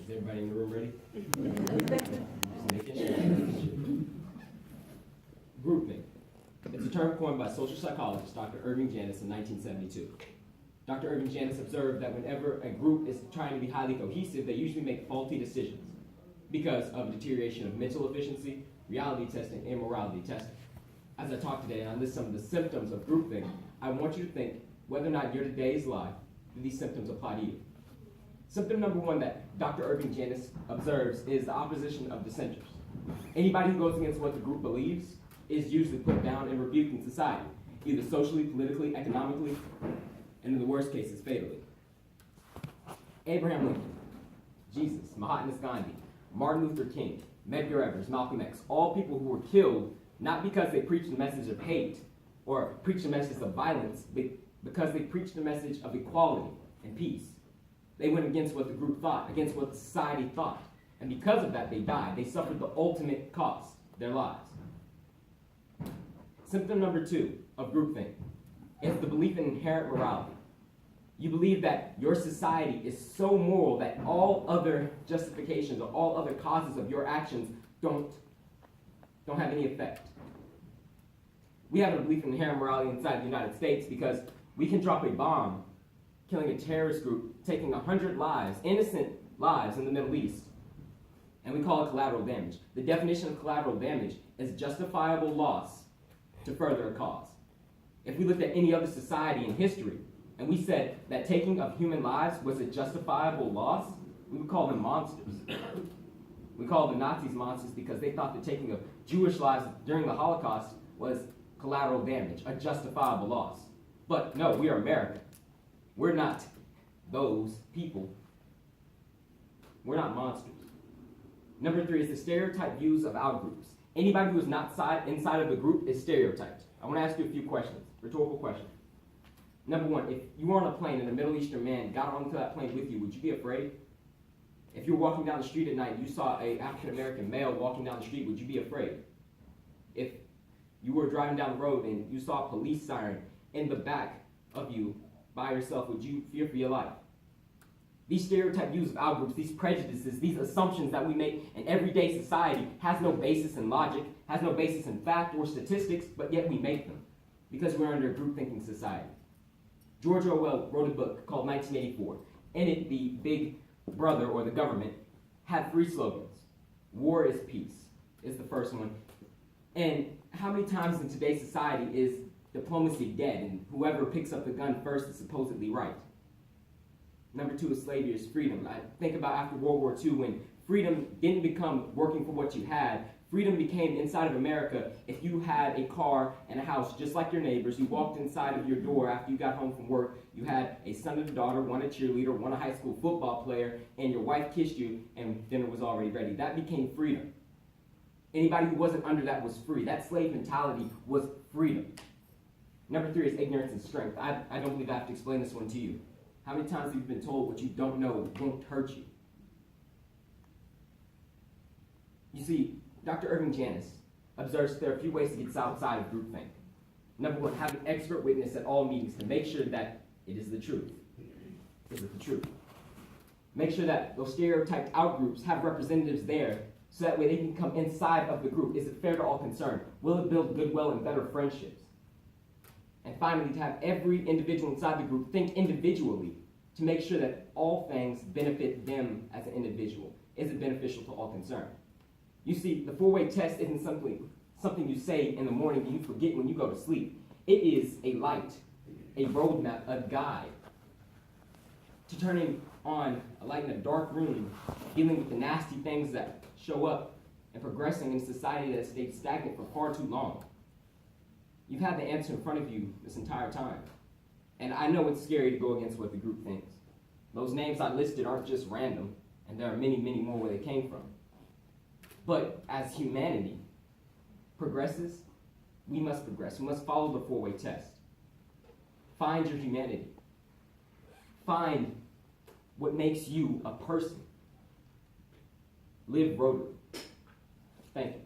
Is everybody in the room ready? Just making sure. Groupthink. It's a term coined by social psychologist Dr. Irving Janis in 1972. Dr. Irving Janis observed that whenever a group is trying to be highly cohesive, they usually make faulty decisions because of deterioration of mental efficiency, reality testing, and morality testing. As I talk today and I list some of the symptoms of groupthink, I want you to think whether or not in your today's life do these symptoms apply to you. Symptom number one that Dr. Irving Janis observes is the opposition of dissenters. Anybody who goes against what the group believes is usually put down and rebuked in society, either socially, politically, economically, and in the worst cases, fatally. Abraham Lincoln, Jesus, Mahatma Gandhi, Martin Luther King, Medgar Evers, Malcolm X, all people who were killed not because they preached a message of hate or preached a message of violence, but because they preached a message of equality and peace. They went against what the group thought, against what society thought. And because of that, they died. They suffered the ultimate cost, their lives. Symptom number two of groupthink is the belief in inherent morality. You believe that your society is so moral that all other justifications or all other causes of your actions don't have any effect. We have a belief in inherent morality inside the United States because we can drop a bomb, killing a terrorist group, taking 100 lives, innocent lives in the Middle East, and we call it collateral damage. The definition of collateral damage is justifiable loss to further a cause. If we looked at any other society in history, and we said that taking of human lives was a justifiable loss, we would call them monsters. We call the Nazis monsters because they thought that taking of Jewish lives during the Holocaust was collateral damage, a justifiable loss. But no, we are America. We're not those people. We're not monsters. Number three is the stereotype views of outgroups. Anybody who is not inside of the group is stereotyped. I want to ask you a few questions, rhetorical questions. Number one, if you were on a plane and a Middle Eastern man got onto that plane with you, would you be afraid? If you were walking down the street at night and you saw an African-American male walking down the street, would you be afraid? If you were driving down the road and you saw a police siren in the back of you by yourself, would you fear for your life? These stereotype views of outgroups, these prejudices, these assumptions that we make in everyday society has no basis in logic, has no basis in fact or statistics, but yet we make them because we're under a group thinking society. George Orwell wrote a book called 1984. In it, the big brother, or the government, had three slogans. War is peace is the first one. And how many times in today's society is diplomacy dead and whoever picks up the gun first is supposedly right? Number two is slavery is freedom. I think about after World War II when freedom didn't become working for what you had. Freedom became inside of America if you had a car and a house just like your neighbors. You walked inside of your door after you got home from work. You had a son and a daughter, one a cheerleader, one a high school football player, and your wife kissed you and dinner was already ready. That became freedom. Anybody who wasn't under that was free. That slave mentality was freedom. Number three is ignorance and strength. I don't believe I have to explain this one to you. How many times have you been told what you don't know won't hurt you? You see, Dr. Irving Janis observes there are a few ways to get outside of groupthink. Number one, have an expert witness at all meetings to make sure that it is the truth. Is it the truth? Make sure that those stereotyped outgroups have representatives there so that way they can come inside of the group. Is it fair to all concerned? Will it build goodwill and better friendships? And finally, to have every individual inside the group think individually to make sure that all things benefit them as an individual. Is it beneficial to all concerned? You see, the four-way test isn't something you say in the morning and you forget when you go to sleep. It is a light, a roadmap, a guide to turning on a light in a dark room, dealing with the nasty things that show up and progressing in a society that has stayed stagnant for far too long. You've had the answer in front of you this entire time. And I know it's scary to go against what the group thinks. Those names I listed aren't just random, and there are many, many more where they came from. But as humanity progresses, we must progress. We must follow the four-way test. Find your humanity. Find what makes you a person. Live Rotary. Thank you.